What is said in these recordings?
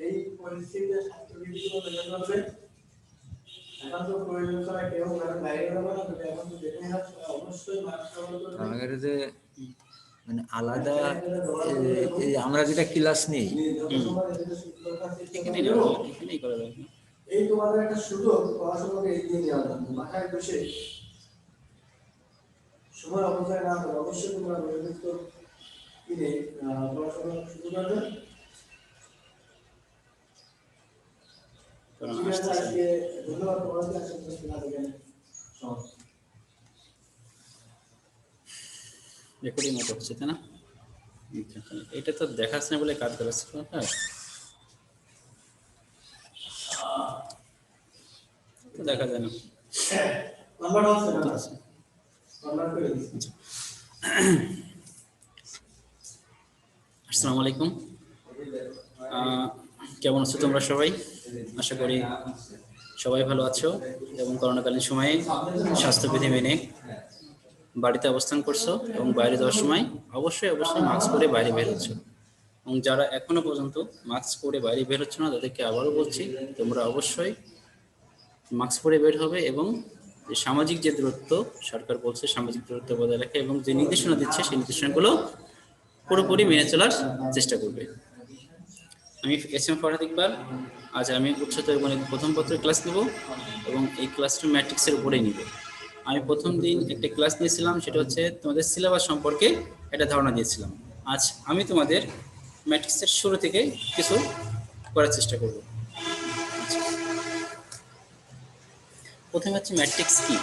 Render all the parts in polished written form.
এই পরিস্থিতিতে ছাত্রছাত্রীগুলো মেনে চলবে। এখন তো প্রয়োজন ছাড়া কেউ বাইরে যাবে না, যদি এখন তো যেতে হয় অবশ্যই মাস্ক ব্যবহার করবে। আমাদের যে মানে আলাদা এই আমরা যেটা ক্লাস নেই এখানেই করা যাবে। এই তোমাদের একটা সুযোগ পড়াশোনাকে এগিয়ে নেওয়ার জন্য, বাসায় বসে সময় অপচয় না করে অবশ্যই তোমরা নির্দিষ্ট কিনে পড়াশোনা শুরু করবে। ধন্যবাদ তোমাদের রেকর্ডিং মতো হচ্ছে তাই না? এটা তো দেখাচ্ছে না বলে কাজ করাচ্ছে। হ্যাঁ, তো দেখা যায় না। আসসালামু আলাইকুম, কেমন আছো তোমরা সবাই? আশা করি সবাই ভালো আছো এবং করোনাকালীন সময়ে স্বাস্থ্যবিধি মেনে বাড়িতে অবস্থান করছো এবং বাইরে যাওয়ার সময় অবশ্যই মাস্ক পরে বাইরে বের হচ্ছ। এবং যারা এখনো পর্যন্ত মাস্ক পরে বাইরে বের হচ্ছে না তাদেরকে আবারও বলছি, তোমরা অবশ্যই মাস্ক পরে বের হবে এবং যে সামাজিক যে দূরত্ব সরকার বলছে সামাজিক দূরত্ব বজায় রাখে এবং যে নির্দেশনা দিচ্ছে সেই নির্দেশনাগুলো পুরোপুরি মেনে চলার চেষ্টা করবে। আমি এস.এম. ফরহাদ ইকবাল। আজ আমি উচ্চতর গণিত প্রথম পত্রের ক্লাস নেব এবং এই ক্লাসটা ম্যাট্রিক্সের উপরেই নিব। আমি প্রথম দিন একটা ক্লাস নিয়েছিলাম, সেটা হচ্ছে তোমাদের সিলেবাস সম্পর্কে একটা ধারণা দিয়েছিলাম। আজ আমি তোমাদের ম্যাট্রিক্সের শুরু থেকে কিছু করার চেষ্টা করব। প্রথমে হচ্ছে ম্যাট্রিক্স কি,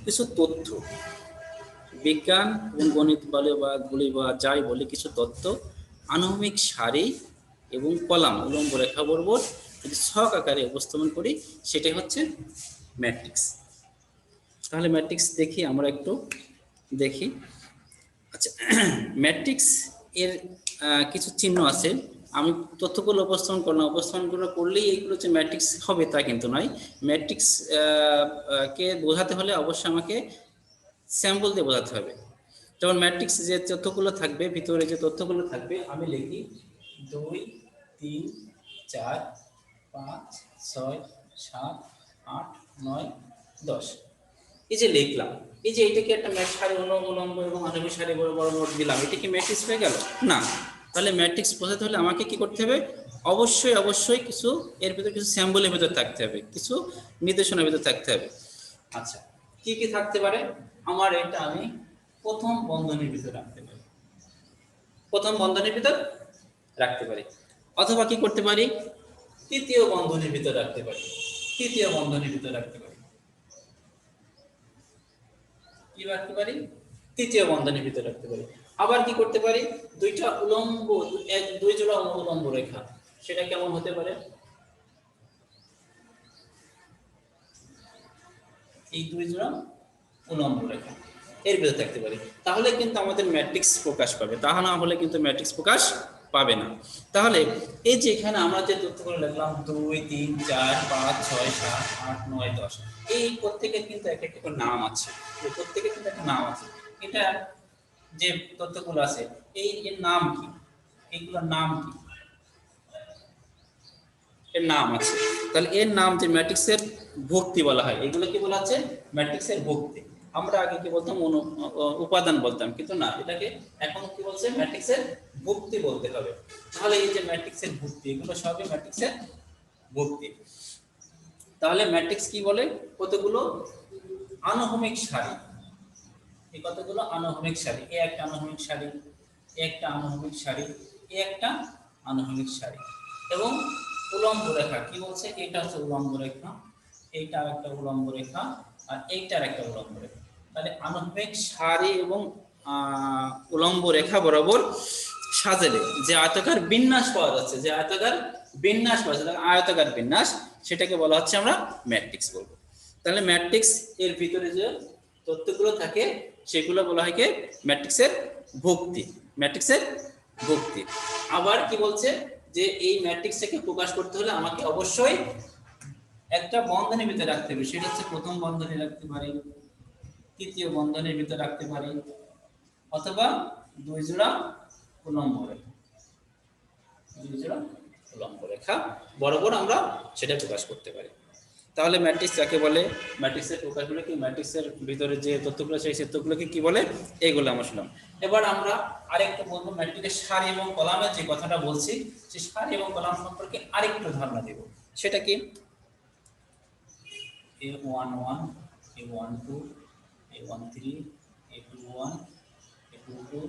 কিছু তথ্য, বিজ্ঞান এবং গণিত বলে বা গুলি বা যাই বলে কিছু তথ্য আনুভূমিক সারি এবং কলাম উলম্ব রেখা বরাবর যদি ছক আকারে উপস্থাপন করি সেটাই হচ্ছে ম্যাট্রিক্স। তাহলে ম্যাট্রিক্স দেখি আমরা একটু দেখি। আচ্ছা, ম্যাট্রিক্স এর কিছু চিহ্ন আছে। আমি তথ্যগুলো উপস্থাপনগুলো করলেই এইগুলো যে ম্যাট্রিক্স হবে তা কিন্তু নয়। ম্যাট্রিক্স কে বোঝাতে হলে অবশ্যই আমাকে স্যাম্পল দিয়ে বোঝাতে হবে। যেমন ম্যাট্রিক্স যে তথ্যগুলো থাকবে, ভিতরে যে তথ্যগুলো থাকবে আমি লিখি 2 3 4 5 6 7 8 9 10। এই যে লিখলাম, এই যে এটাকে একটা সারি উলম্ব এবং আনুভূমিক সারি বরাবর দিলাম, এটা কি ম্যাট্রিক্স হয়ে গেল? না। তাহলে ম্যাট্রিক্স বোঝাতে হলে আমাকে কি করতে হবে? অবশ্যই কিছু এর ভিতরে কিছু স্যাম্পলের ভিতরে থাকতে হবে, কিছু নির্দেশনার ভিতরে থাকতে হবে। আচ্ছা, কি কি থাকতে পারে? আমার এটা আমি প্রথম বন্ধনীর ভিতরে রাখতে পারি, অথবা কি করতে পারি? তৃতীয় বন্ধনীর ভিতরে রাখতে পারি। কি রাখতে পারি? তৃতীয় বন্ধনীর ভিতরে রাখতে পারি। আবার কি করতে পারি? দুই জোড়া উলম্ব রেখা, সেটা কেমন হতে পারে? এই 2 জোড়া উলম্ব রেখা এর ভিতরে থাকতে পারি। তাহলে কিন্তু আমাদের ম্যাট্রিক্স প্রকাশ পাবে, তাহলে না হলে কিন্তু ম্যাট্রিক্স প্রকাশ পাবে না। তাহলে এই যে এখানে আমরা যে তথ্যগুলো লিখলাম 2 3 4 5 6 7 8 9 10, এই প্রত্যেকের কিন্তু এক একটা করে নাম আছে। এই প্রত্যেকের কিন্তু একটা নাম আছে। এটা যে তথ্যগুলো আছে এর নাম কি? এইগুলোর নাম কি? এর নাম আছে। তাহলে এর নাম যে ম্যাট্রিক্সের ভুক্তি বলা হয়। এগুলো কি বলা হচ্ছে? ম্যাট্রিক্সের ভুক্তি। আমরা আগে কি বলতাম? উপাদান বলতাম, কিন্তু না, এটাকে এখন কি বলছে? ম্যাট্রিক্সের ভুক্তি বলতে হবে। তাহলে এই যে ম্যাট্রিক্সের ভুক্তি, এগুলো সবই ম্যাট্রিক্সের ভুক্তি। তাহলে ম্যাট্রিক্স কি বলে? কতগুলো আনুভূমিক সারি। এই কতগুলো আনুভূমিক সারি, এই একটা আনুভূমিক সারি, একটা আনুভূমিক সারি, একটা আনুভূমিক সারি এবং উলম্ব রেখা। কি বলছে? এটা হচ্ছে উলম্ব রেখা, এইটা আরেকটা উলম্ব রেখা, আর এইটার একটা উলম্ব রেখা। তাহলে আনুভূমিক সারি এবং উলম্ব রেখা বরাবর সাজালে যে আয়তাকার বিন্যাস পাওয়া যাচ্ছে, আয়তাকার বিন্যাস, সেটাকে বলা হচ্ছে আমরা ম্যাট্রিক্স বলবো। তাহলে ম্যাট্রিক্স এর ভিতরে যে তথ্যগুলো থাকে সেগুলো বলা হয় কি? ম্যাট্রিক্সের ভুক্তি। আবার কি বলছে? যে এই ম্যাট্রিক্সটাকে প্রকাশ করতে হলে আমাকে অবশ্যই একটা বন্ধনীর ভিতরে রাখতে হবে। সেটা হচ্ছে প্রথম বন্ধনী রাখতে পারি, তৃতীয় বন্ধনীর ভিতরে রাখতে পারি, অথবা 2 জোড়া উলম্ব রেখা। উলম্ব রেখা বরাবর আমরা সেটা প্রকাশ করতে পারি। তাহলে ম্যাট্রিক্স কাকে বলে, ম্যাট্রিক্সের প্রকারগুলো কি, ম্যাট্রিক্সের ভিতরে যে তথ্যগুলো সেই তথ্যগুলোকে কি বলে, এইগুলো আমরা শুনলাম। এবার আমরা আরেকটু বলবো ম্যাট্রিক্সের সারি এবং কলামের যে কথাটা বলছি, সেই সারি এবং কলাম সম্পর্কে আরেকটু ধারণা দেব। সেটা কি, A11 A12 A13 A21 A22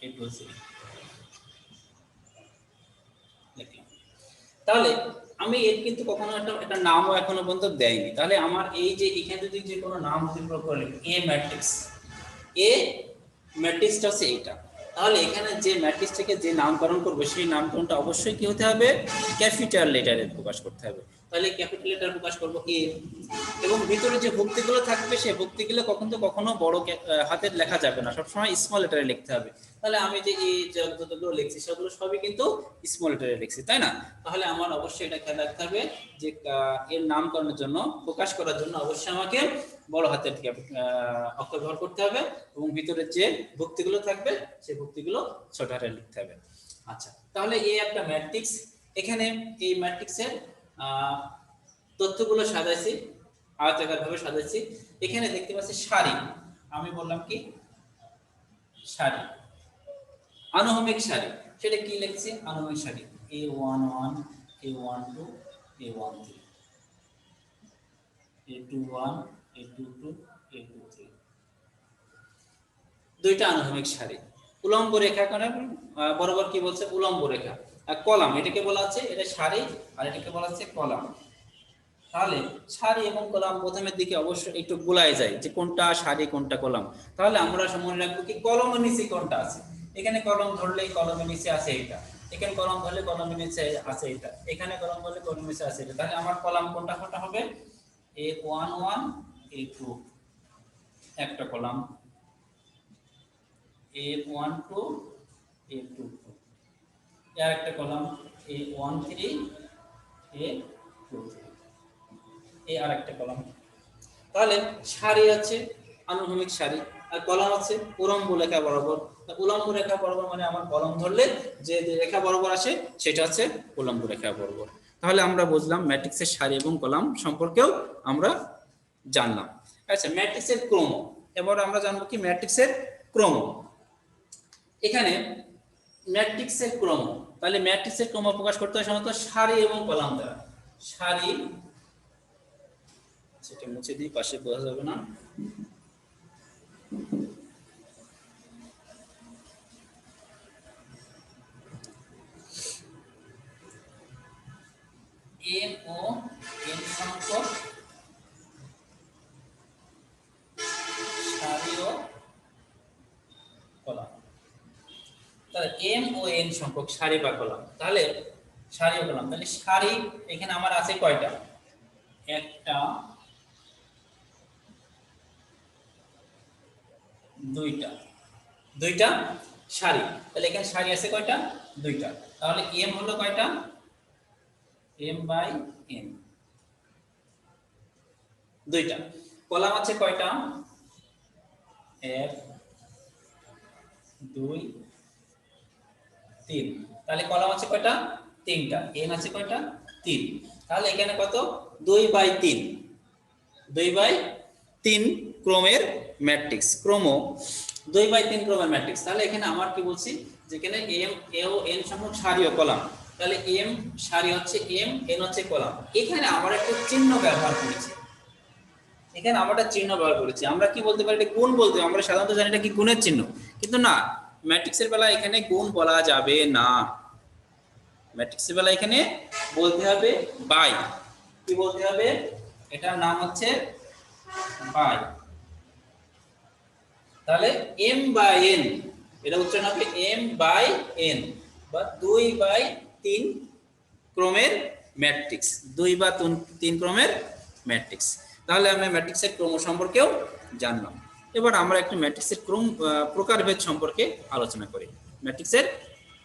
A23 লিখলাম। তাহলে আমি এর কিন্তু কখনো একটা নামও এখনো পর্যন্ত দেয়নি। তাহলে আমার এই যে এখানে যদি যে কোনো নাম যদি প্রয়োগ করে এ ম্যাট্রিক্স, এ ম্যাট্রিক্সটা হচ্ছে এইটা, তাহলে এখানে যে ম্যাট্রিক্সটাকে যে নামকরণ করবে সেই নামকরণটা অবশ্যই কি হতে হবে, ক্যাপিটাল লেটারে প্রকাশ করতে হবে। তাহলে ক্যাপিটাল লেটার প্রকাশ করব এ, এবং ভিতরে যে ভুক্তিগুলো থাকবে সেই ভুক্তিগুলো কখনো বড় হাতের লেখা যাবে না, সবসময় স্মল লেটারে লিখতে হবে। তাহলে আমি যে এই যতগুলো লিখছি সেগুলো সবই কিন্তু স্মল লেটারে লিখছি, তাই না? তাহলে আমার অবশ্যই এটা খেয়াল রাখতে হবে যে এর নামকরণের জন্য, প্রকাশ করার জন্য অবশ্যই আমাকে বড় হাতের অক্ষর ব্যবহার করতে হবে, এবং ভিতরে যে ভুক্তিগুলো থাকবে সেই ভুক্তিগুলো ছোট হাতের লিখতে হবে। আচ্ছা, তাহলে এই একটা ম্যাট্রিক্স, এখানে এই ম্যাট্রিক্সের তথ্যগুলো সাজাইছি, আয়তাকার ভাবে সাজাইছি। এখানে দেখতে পাচ্ছি সারি, আমি বললাম কি সারি, আনুভূমিক সারি, সেটা কি লিখছি, আনুভূমিক সারি A11 A12 A13 A21 A22 A23, দুইটা আনুভূমিক সারি। উলম্ব রেখা কারণে বরাবর কি বলছে, উলম্ব রেখা। আর কলাম, এটাকে বলা আছে, এটা সারি আর এটাকে বলা আছে কলাম। তাহলে সারি এবং কলাম প্রথমের দিকে অবশ্যই একটু গোলায় যায় যে কোনটা সারি কোনটা কলাম। তাহলে আমরা মনে রাখবো কি কলমের নিচে কোনটা আছে, এখানে কলম ধরলেই কলমের নিচে আছে এটা, এখানে কলম ধরলে কলমের নিচে আছে এটা, এখানে কলম ধরলে কলমের নিচে আছে এটা। তাহলে আমার কলাম কোনটা কোনটা হবে, A11 A2 একটা কলাম, A12 A22 এর একটা কলাম, A13 A23 এই আর একটা কলাম। তাহলে সারি আছে আনুভূমিক সারি, আর কলাম আছে উলম্ব রেখা বরাবর। উলম্ব রেখা বরাবর মানে আমার কলম ধরলে যে রেখা বরাবর আসে সেটা হচ্ছে উলম্ব রেখা বরাবর। তাহলে আমরা বুঝলাম ম্যাট্রিক্সের সারি এবং কলাম সম্পর্কেও আমরা জানলাম। আচ্ছা, ম্যাট্রিক্সের ক্রম, এবার আমরা জানবো কি ম্যাট্রিক্সের ক্রম। এখানে ম্যাট্রিক্সের ক্রম, তাহলে ম্যাট্রিক্সের ক্রম প্রকাশ করতে হয় সাধারণত সারি এবং কলাম দ্বারা। সারি, সেটা মুছে দিই, পাশে বোঝা যাবে না। এম ও এন সংখ্যক সারি ও কলাম। তাহলে এম ও এন সংখ্যক সারি বা কলাম, তাহলে সারি ও কলাম। তাহলে সারি এখানে আমার আছে কয়টা, একটা দুইটা, দুইটা সারি। তাহলে এখানে সারি আছে কয়টা, দুইটা। তাহলে এম হলো কয়টা, এম বাই এন, দুইটা। কলাম আছে কয়টা, এক দুই তিন। তাহলে কলাম আছে কয়টা, তিনটা। এন আছে কয়টা, তিন। তাহলে এখানে কত, 2/3, 2/3 ক্রমের ম্যাট্রিক্স, ক্রম 2/3 ক্রমের ম্যাট্রিক্স। তাহলে এখানে আমার কি বলছি, যেখানে এম ও এন সংখ্যক সারি ও কলাম, তাহলে এম সারি হচ্ছে এম, এন হচ্ছে কলাম। এখানে আমরা একটা চিহ্ন ব্যবহার করেছি, এখানে আমরা একটা চিহ্ন ব্যবহার করেছি। আমরা কি বলতে পারি, এটা গুণ বলতে, আমরা সাধারণত জানি এটা কি গুণের চিহ্ন, কিন্তু না, ম্যাট্রিক্সের বেলা এখানে গুণ বলা যাবে না। ম্যাট্রিক্সের বেলা এখানে বলতে হবে বাই, কি বলতে হবে, এটার নাম হচ্ছে বাই। তাহলে এম বাই এন, এটা উচ্চারণ হবে এম বাই এন, বা 2/3 ক্রমের ম্যাট্রিক্স, 2/3 ক্রমের ম্যাট্রিক্স। তাহলে আমরা ম্যাট্রিক্সের ক্রম সম্পর্কেও জানলাম। এবার আমরা একটু ম্যাট্রিক্সের ক্রম প্রকারভেদ সম্পর্কে আলোচনা করি। ম্যাট্রিক্সের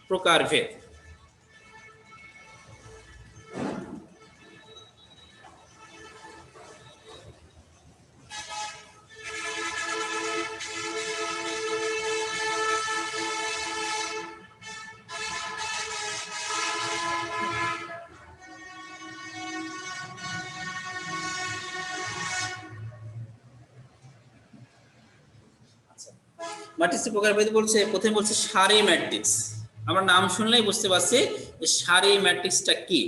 প্রকারভেদ, ম্যাট্রিক্সের প্রকারভেদ বলছে, প্রথমে বলছে সারি ম্যাট্রিক্স। আমরা নাম শুনলেই বুঝতে পারছি যে সারি ম্যাট্রিক্সটা কি।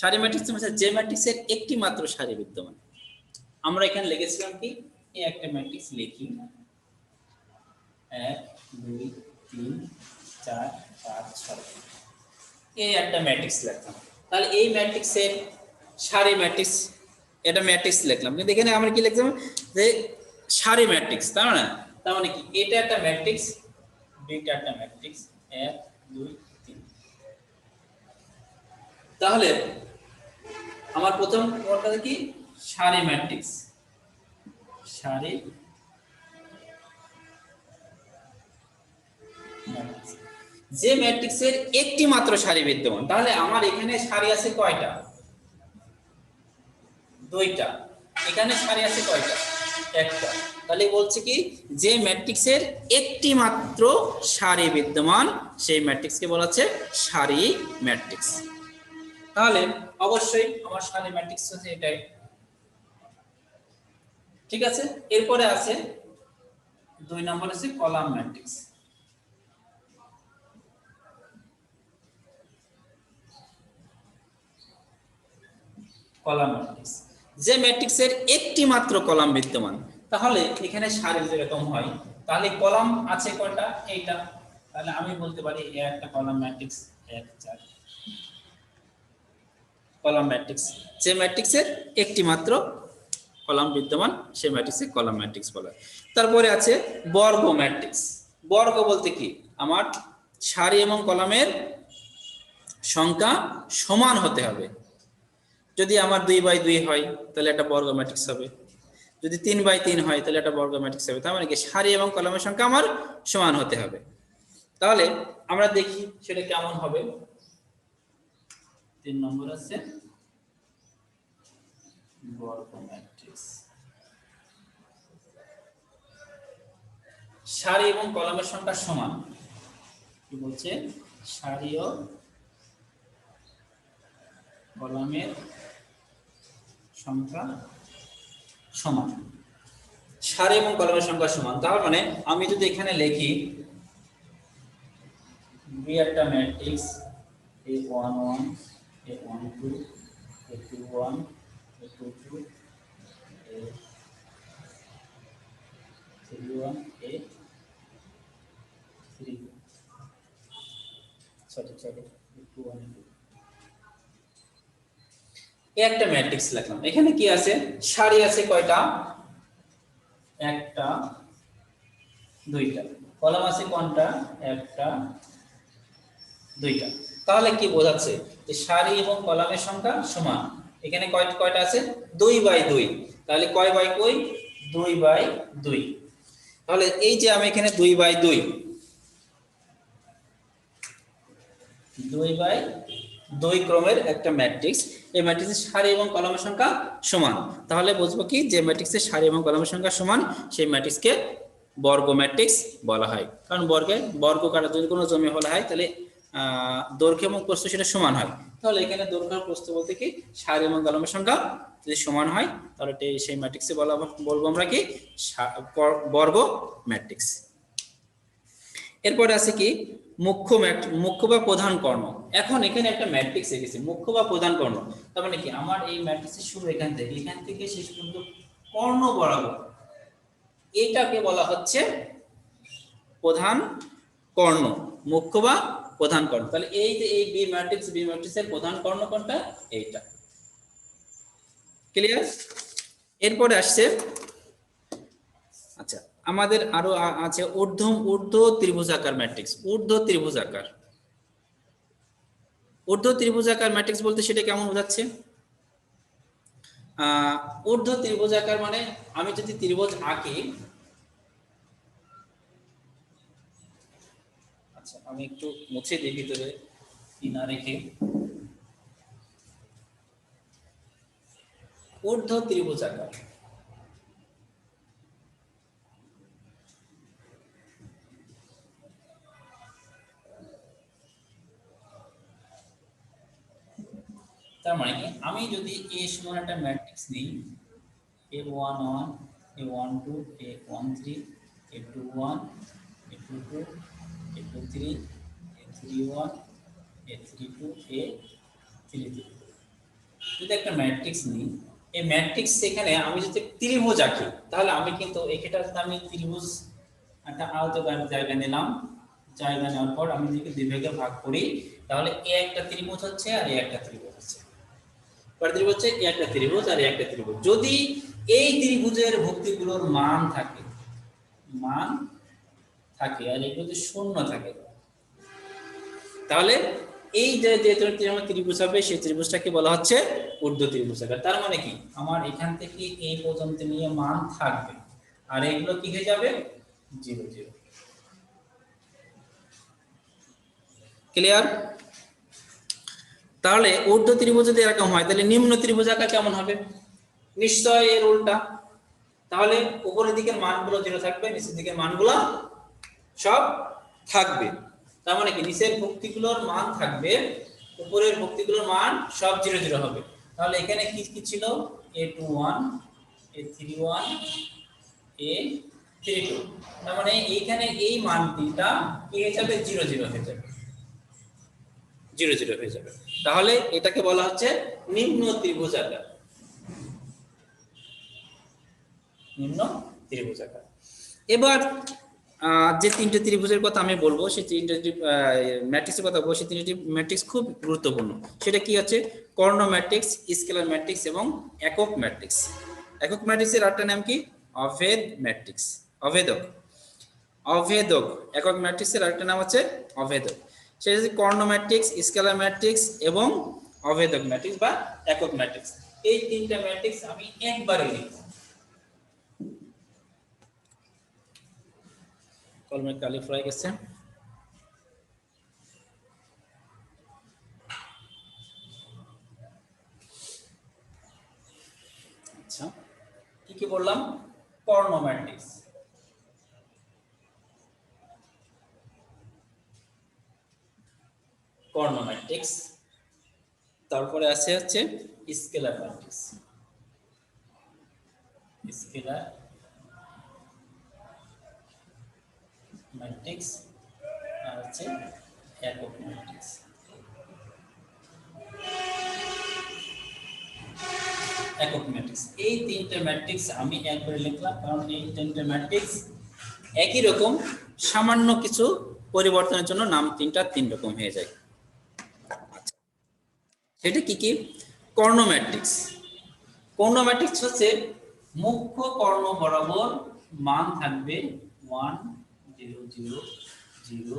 সারি ম্যাট্রিক্স মানে যে ম্যাট্রিক্সের একটি মাত্র সারি বিদ্যমান। আমরা এখানে লিখেছিলাম কি, এই একটা ম্যাট্রিক্স লিখি, 1 2 3 4 5 6, এই একটা ম্যাট্রিক্স লিখলাম। তাহলে এই ম্যাট্রিক্সের সারি ম্যাট্রিক্স, এটা ম্যাট্রিক্স লিখলাম, কিন্তু এখানে আমরা কি লিখলাম যে সারি ম্যাট্রিক্স, তাই না? তার মানে কি, এটা একটা ম্যাট্রিক্স, দুইটা একটা ম্যাট্রিক্স, 1 2 3। তাহলে আমার প্রথম কোনটা কি, সারি ম্যাট্রিক্স। সারি ম্যাট্রিক্স, যে ম্যাট্রিক্সের একটি মাত্র সারি বিদ্যমান। তাহলে আমার এখানে সারি আছে কয়টা? দুইটা। এখানে সারি আছে কয়টা? একটা। তাহলে বলছে কি, যে ম্যাট্রিক্সের একটি মাত্র সারি বিদ্যমান সেই ম্যাট্রিক্সকে বলা হচ্ছে সারি ম্যাট্রিক্স। তাহলে অবশ্যই আমার সারি ম্যাট্রিক্স হচ্ছে এটাই, ঠিক আছে। এরপরে আছে 2 নম্বর আছে কলাম ম্যাট্রিক্স। কলাম ম্যাট্রিক্স, যে ম্যাট্রিক্সের একটি মাত্র কলাম বিদ্যমান। তাহলে এখানে সারি যেরকম হয়, তাহলে কলাম আছে কয়টা? এইটা। তাহলে আমি বলতে পারি এ একটা কলাম ম্যাট্রিক্স 1 4, কলাম ম্যাট্রিক্স। যে ম্যাট্রিক্সের একটি মাত্র কলাম বিদ্যমান সেই ম্যাট্রিক্সকে কলাম ম্যাট্রিক্স বলা হয়। তারপরে আছে বর্গ ম্যাট্রিক্স। বর্গ বলতে কি, আমার সারি এবং কলামের সংখ্যা সমান হতে হবে। যদি আমার 2/2 হয় তাহলে একটা বর্গ ম্যাট্রিক্স হবে, যদি 3/3 হয় তাহলে একটা বর্গ ম্যাট্রিক্স হবে। তার মানে কি, সারি এবং কলামের সংখ্যা আমার সমান হতে হবে। তাহলে আমরা দেখি সেটা কেমন হবে। 3 নম্বর আছে বর্গ ম্যাট্রিক্স। সারি এবং কলামের সংখ্যা সমান, কি বলছে, সারি ও কলামের সংখ্যা সমান। সারি এবং কলামের সংখ্যা সমান, তার মানে আমি যদি এখানে লিখি বি একটা matrix A11 A12 A21 A22 A31 A32, sorry A21 একটা ম্যাট্রিক্স লিখলাম। এখানে কি আছে, সারি আছে কয়টা? একটা দুইটা। কলাম আছে কোনটা? একটা দুইটা। তাহলে কি বোঝাচ্ছে, যে সারি এবং কলামের সংখ্যা সমান। এখানে কয়টা আছে? 2/2। তাহলে কয় বাই কই? 2/2। তাহলে এই যে আমি এখানে 2/2 ক্রমের একটা ম্যাট্রিক্স, এই ম্যাট্রিক্সের সারি এবং কলামের সংখ্যা সমান। তাহলে বুঝবো কি, যে ম্যাট্রিক্সের সারি এবং কলামের সংখ্যা সমান সেই ম্যাট্রিক্সকে বর্গ ম্যাট্রিক্স বলা হয়। কারণ বর্গ কাটা যদি কোনো জমি বলা হয় তাহলে দৈর্ঘ্য এবং প্রস্থ সেটা সমান হয়। তাহলে এখানে দৈর্ঘ্য প্রস্থ বলতে কি, সারি এবং কলামের সংখ্যা যদি সমান হয় তাহলে সেই ম্যাট্রিক্সে বলবো আমরা কি, বর্গ ম্যাট্রিক্স। এরপরে আছে কি, মুখ্য বা প্রধান কর্ণ। এখন এখানে একটা ম্যাট্রিক্স এসেছে মুখ্য বা প্রধান কর্ণ। তার মানে কি, আমার এই ম্যাট্রিক্সের শুরু এখান থেকে শেষ পর্যন্ত কর্ণ বরাবর, এটাকে বলা হচ্ছে প্রধান কর্ণ, মুখ্য বা প্রধান কর্ণ। তাহলে এই যে এই বি ম্যাট্রিক্সের প্রধান কর্ণ কোনটা? এইটা। ক্লিয়ার? এরপরে আসছে, আচ্ছা আমাদের আরো আছে ঊর্ধ্ব ত্রিভুজাকার ম্যাট্রিক্স। ঊর্ধ্ব ত্রিভুজাকার ম্যাট্রিক্স বলতে সেটা কেমন বোঝাচ্ছে? ঊর্ধ্ব ত্রিভুজাকার মানে আমি যদি ত্রিভুজ আঁকি, আচ্ছা আমি একটু মুছে দিই ভিতরে না রেখে। ঊর্ধ্ব ত্রিভুজাকার, তার মানে কি, আমি যদি A সমান একটা ম্যাট্রিক্স নিই, A11 A12 A13 A21, A22, A23, A31, A32, A33। যদি একটা ম্যাট্রিক্স নিই, এই ম্যাট্রিক্স এখানে আমি যদি ত্রিভুজ আঁকি, তাহলে আমি কিন্তু এখানটা যদি আমি ত্রিভুজ একটা আয়তকার জায়গা নিলাম, জায়গা নেওয়ার পর আমি যদি দুই ভাগে ভাগ করি, তাহলে এ একটা ত্রিভুজ হচ্ছে আর এ একটা ত্রিভুজ হচ্ছে। কয়টা ত্রিভুজ হচ্ছে? এ একটা ত্রিভুজ আর এ একটা ত্রিভুজ। যদি এই ত্রিভুজের ভুক্তিগুলোর মান থাকে আর এগুলো যদি শূন্য থাকে, তাহলে এই যে ত্রিভুজ হবে সেই ত্রিভুজটাকে বলা হচ্ছে ঊর্ধ্ব ত্রিভুজাকার। তার মানে কি, আমার এখান থেকে এই পর্যন্ত নিয়ে মান থাকবে আর এগুলো কি হয়ে যাবে? 0 0। ক্লিয়ার? তাহলে ঊর্ধ্ব ত্রিভুজ যদি এরকম হয়, তাহলে নিম্ন ত্রিভুজাকার কেমন হবে? নিশ্চয় এর উল্টা। তাহলে উপরের দিকের মানগুলো 0 থাকবে, নিচের দিকের মানগুলো সব থাকবে। তার মানে কি, নিচের ভুক্তিগুলোর মান থাকবে, উপরের ভুক্তিগুলোর মান সব 0 0 হবে। তাহলে এখানে কি কি ছিল? A21, A31, A32। তার মানে এইখানে এই মানটিটা কি হয়ে যাবে? 0 0 হয়ে যাবে, 0 0 হয়ে যাবে। তাহলে এটাকে বলা হচ্ছে নিম্ন ত্রিভুজাকার। নিম্ন ত্রিভুজাকার। এবার যে তিনটে ত্রিভুজের কথা আমি বলবো, সেই তিনটে ম্যাট্রিক্সের কথা বলবো, সেই তিনটি ম্যাট্রিক্স খুব গুরুত্বপূর্ণ। সেটা কি আছে? কর্ণ ম্যাট্রিক্স, স্কেলার ম্যাট্রিক্স এবং একক ম্যাট্রিক্স। একক ম্যাট্রিক্সের আরেকটা নাম কি? অভেদ ম্যাট্রিক্স, অভেদক। অভেদক একক ম্যাট্রিক্সের আরেকটা নাম হচ্ছে অভেদক। সেটা হচ্ছে কর্ণ ম্যাট্রিক্স, স্কেলার ম্যাট্রিক্স এবং অভেদক ম্যাট্রিক্স বা একক ম্যাট্রিক্স। এই তিনটা ম্যাট্রিক্স আমি একবারে লিখব। কলমের কালি ফ্রাই গেছে। আচ্ছা, কি কি বললাম? কর্ণ ম্যাট্রিক্স, কর্ণ ম্যাট্রিক্স, তারপরে আছে হচ্ছে স্কেলার ম্যাট্রিক্স, স্কেলার ম্যাট্রিক্স, আর হচ্ছে একক ম্যাট্রিক্স। একক ম্যাট্রিক্স, এই তিনটে ম্যাট্রিক্স আমি একবারে লিখলাম, কারণ এই তিনটে ম্যাট্রিক্স একই রকম, সামান্য কিছু পরিবর্তনের জন্য নাম তিনটা তিন রকম হয়ে যায়। সেটা কি কি? কর্ণ ম্যাট্রিক্স। কর্ণ ম্যাট্রিক্স হচ্ছে মুখ্য কর্ণ বরাবর মান থাকবে 1 0 0 0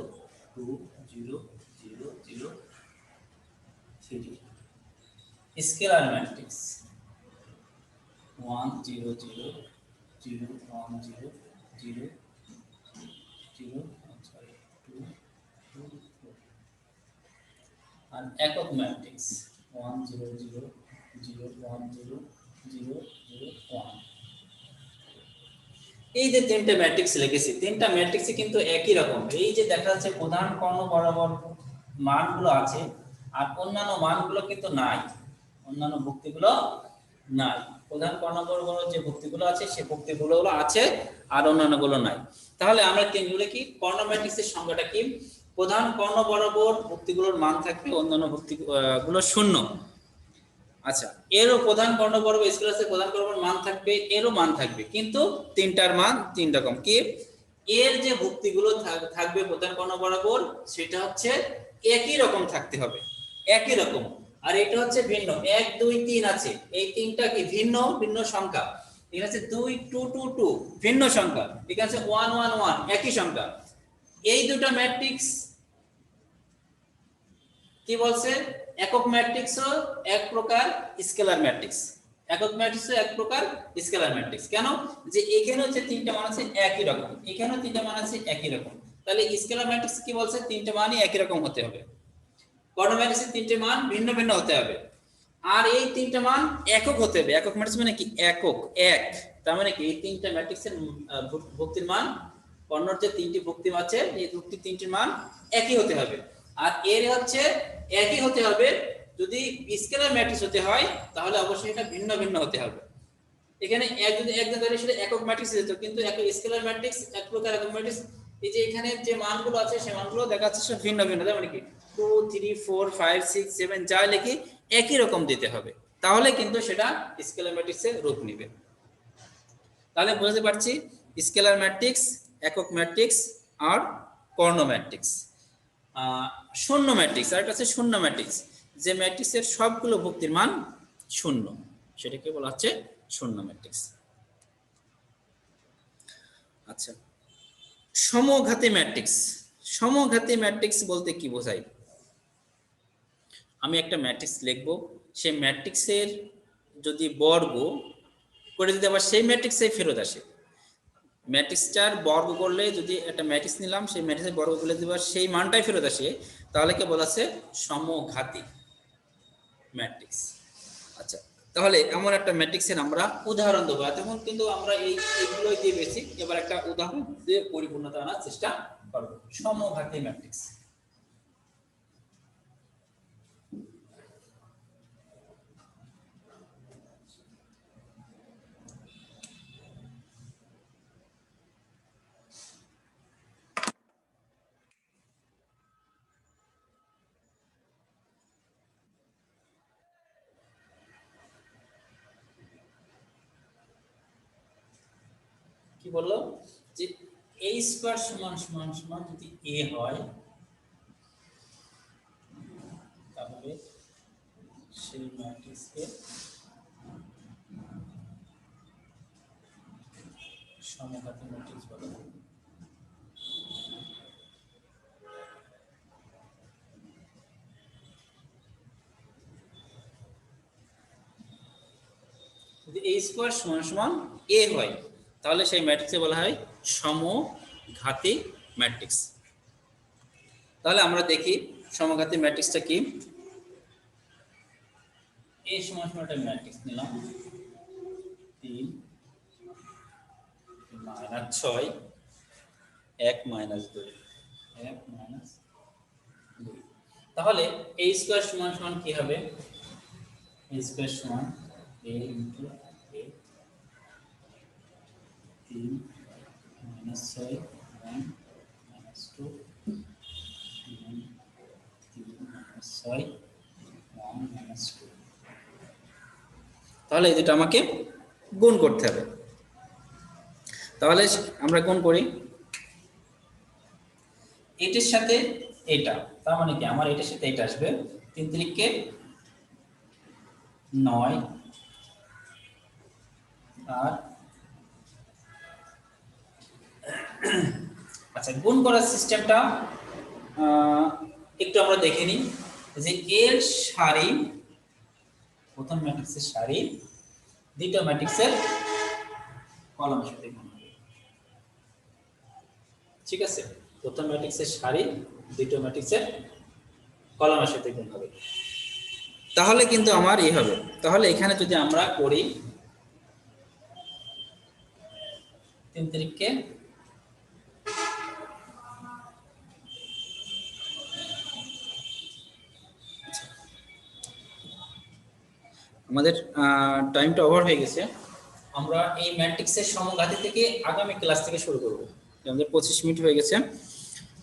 2 0 0 0 3। Scalar matrix 1 0 0 0 1 0 0 0 sorry 2 2 4। আর একক ম্যাট্রিক্স 1 0 0 0 1 0 0 0 1। এই যে তিনটা ম্যাট্রিক্স লিখেছি, তিনটা ম্যাট্রিক্সে কিন্তু একই রকম। এই যে দেখা যাচ্ছে প্রধান কর্ণ বরাবর মানগুলো আছে আর অন্যান্য মানগুলো কিন্তু নাই, অন্যান্য ভুক্তিগুলো নাই। প্রধান কর্ণ বরাবর যে ভুক্তিগুলো আছে সেই ভুক্তিগুলো আছে আর অন্যান্যগুলো নাই। তাহলে আমরা তিনগুলো কি, কর্ণ ম্যাট্রিক্সের সংজ্ঞাটা কি? প্রধান কর্ণ বরাবর ভুক্তিগুলোর মান থাকবে, অন্যান্য ভুক্তিগুলো শূন্য। আচ্ছা, এরও প্রধান কর্ণ বরাবর স্কেলারের প্রধান কর্ণ বরাবর মান থাকবে, এরও মান থাকবে, কিন্তু তিনটার মান তিন রকম। কি? এর যে ভুক্তিগুলো থাকবে প্রধান কর্ণ বরাবর, সেটা হচ্ছে একই রকম থাকতে হবে, একই রকম। আর এটা হচ্ছে ভিন্ন, 1 2 3 আছে, এই তিনটা কি ভিন্ন ভিন্ন সংখ্যা। এখানে আছে 2 2 2 2 ভিন্ন সংখ্যা, ঠিক আছে 1 1 1 একই সংখ্যা। এই দুটো ম্যাট্রিক্স কি বলছে? একক ম্যাট্রিক্সও এক প্রকার, স্কেলার ম্যাট্রিক্স। একক ম্যাট্রিক্সও এক প্রকার, স্কেলার ম্যাট্রিক্স। কেন? যে এখানে হচ্ছে তিনটা মান আছে একই রকম, এখানেও তিনটা মান আছে একই রকম। তাহলে স্কেলার ম্যাট্রিক্স কি বলছে? তিনটা মানই একই রকম হতে হবে। কর্ণ ম্যাট্রিক্সের তিনটে মান ভিন্ন ভিন্ন হতে হবে, আর এই তিনটা মান একক হতে হবে। একক ম্যাট্রিক্স মানে কি? একক, এক। তার মানে কি, এই তিনটা ম্যাট্রিক্সের ভুক্তির মান, কর্ণর যে তিনটি ভুক্তি আছে এই ভুক্তি তিনটির মান একই হতে হবে। আর এর হচ্ছে একই হতে হবে। যদি স্কেলার ম্যাট্রিক্স হতে হয় তাহলে অবশ্যই এটা ভিন্ন ভিন্ন হতে হবে। এখানে একজন ধরে সেটা একক ম্যাট্রিক্স যেত, কিন্তু এক স্কেলার ম্যাট্রিক্স এক প্রকার একক ম্যাট্রিক্স। এই যে এখানে যে মানগুলো আছে সেই মানগুলো দেখাচ্ছে সব ভিন্ন ভিন্ন, তার মানে কি 2 3 4 5 6 7 যা লিখি একই রকম দিতে হবে, তাহলে কিন্তু সেটা স্কেলার ম্যাট্রিক্সের রূপ নেবে। তাহলে বুঝতে পারছি স্কেলার ম্যাট্রিক্স, একক ম্যাট্রিক্স আর কর্ণ ম্যাট্রিক্স। শূন্য ম্যাট্রিক্স, আর একটা আছে শূন্য ম্যাট্রিক্স, যে ম্যাট্রিক্সের সবগুলো ভুক্তির মান শূন্য, সেটাকে বলা হচ্ছে শূন্য ম্যাট্রিক্স। আচ্ছা, সমঘাতী ম্যাট্রিক্স। সমঘাতী ম্যাট্রিক্স বলতে কি বোঝায়? আমি একটা ম্যাট্রিক্স লিখব, সেই ম্যাট্রিক্সের যদি বর্গ করে দিতে আবার সেই ম্যাট্রিক্সে ফেরত আসে, ম্যাট্রিক্সটার বর্গ করলে যদি একটা ম্যাট্রিক্স নিলাম সেই ম্যাট্রিক্সের বর্গ করলে যদি সেই মানটাই ফেরত আসে, তাহলে কে বলা আছে? সমঘাতী ম্যাট্রিক্স। আচ্ছা, তাহলে এমন একটা ম্যাট্রিক্সের আমরা উদাহরণ দেবো। এতক্ষণ কিন্তু আমরা এইগুলোই দিয়ে বেশি, এবার একটা উদাহরণ দিয়ে পরিপূর্ণতা আনার চেষ্টা করব। সমঘাতী ম্যাট্রিক্স। কি বললো যে a স্কয়ার সমান সমান সমান যদি a হয়, তাহলে সেই ম্যাট্রিক্সকে সমঘাতী ম্যাট্রিক্স বলা হয়। যদি a স্কয়ার সমান সমান a হয়, তাহলে সেই ম্যাট্রিক্সকে বলা হয় সমঘাতী ম্যাট্রিক্স। তাহলে আমরা দেখি সমঘাতী ম্যাট্রিক্সটা কি। a সমান সমান একটা ম্যাট্রিক্স নিলাম, 3 - 6 1 - 2 1 - 2। তাহলে a স্কয়ার সমান সমান কি হবে? a স্কয়ার সমান a ইনটু a, 3 - 6 1 - 2 3 - 6 1 - 2। তাহলে এটা আমাকে গুণ করতে হবে। তাহলে আমরা গুণ করি এটার সাথে এটা, তার মানে কি আমার এটার সাথে এটা আসবে, 3 3 9 আর আচ্ছা, গুণ করার সিস্টেমটা একটু আমরা দেখে নিই। যে এর সারি, প্রথম ম্যাট্রিক্সের সারি দ্বিতীয় ম্যাট্রিক্সের কলামের সাথে গুণ হবে। ঠিক আছে, প্রথম ম্যাট্রিক্সের সারি দ্বিতীয় ম্যাট্রিক্সের কলামের সাথে গুণ হবে, তাহলে কিন্তু আমার এই হবে। তাহলে এখানে যদি আমরা করি 3 3 আমাদের টাইমটা ওভার হয়ে গেছে। আমরা এই ম্যাট্রিক্সের সমঘাতী থেকে আগামী ক্লাস থেকে শুরু করব। আমাদের 25 মিনিট হয়ে গেছে।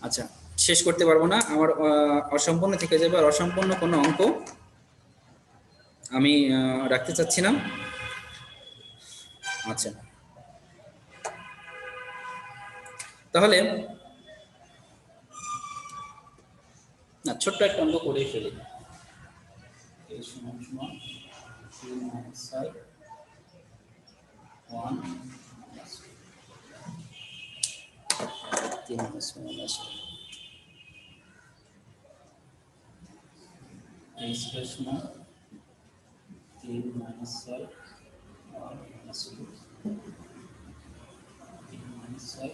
আচ্ছা, শেষ করতে পারবো না, আমার অসম্পূর্ণ থেকে যাবে। আর অসম্পূর্ণ কোনো অঙ্ক আমি রাখতে চাচ্ছি না। আচ্ছা, তাহলে না, ছোট্ট একটা অঙ্ক করে ফেলি। এই সমান সমান 3 - 6 1 - 3 - 6 a স্কয়ার সমান 3 - 6 1 - 2 3 - 6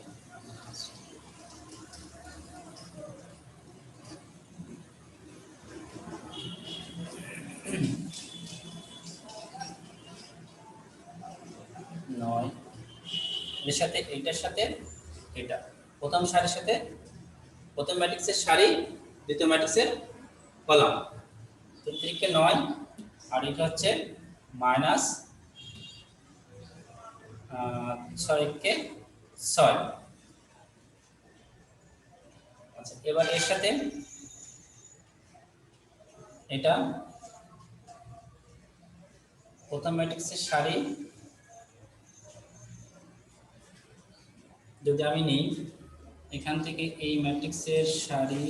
9 এর সাথে এইটার সাথে এটা, প্রথম সারির সাথে প্রথম ম্যাট্রিক্সের সারি দ্বিতীয় ম্যাট্রিক্সের কলাম, 3 3 9 আর এটা হচ্ছে 6 6। আচ্ছা, এবার এর সাথে এটা প্রথম ম্যাট্রিক্সের সারি যদি আমি নিই, এখান থেকে এই ম্যাট্রিক্সের সারি,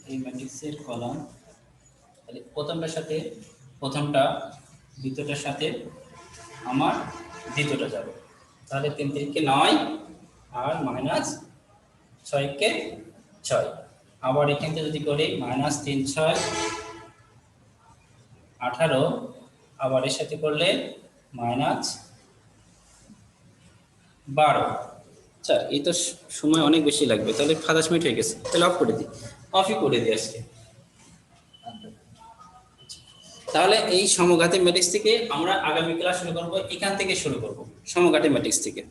এই ম্যাট্রিক্সের কলাম, তাহলে প্রথমটার সাথে প্রথমটা, দ্বিতীয়টার সাথে আমার দ্বিতীয়টা যাবে। তাহলে 3 3 9 আর মাইনাস 6 6। আবার এখান থেকে যদি করি -3 6 18, আবার এর সাথে করলে -12। আচ্ছা, এই তো সময় অনেক বেশি লাগবে, তাহলে 5 মিনিট হয়ে গেছে, তাহলে অফ করে দিই, অফই করে দিই আজকে। তাহলে এই সমঘাতী ম্যাট্রিক্স থেকে আমরা আগামী ক্লাস শুরু করব, এখান থেকে শুরু করব সমঘাতী ম্যাট্রিক্স থেকে।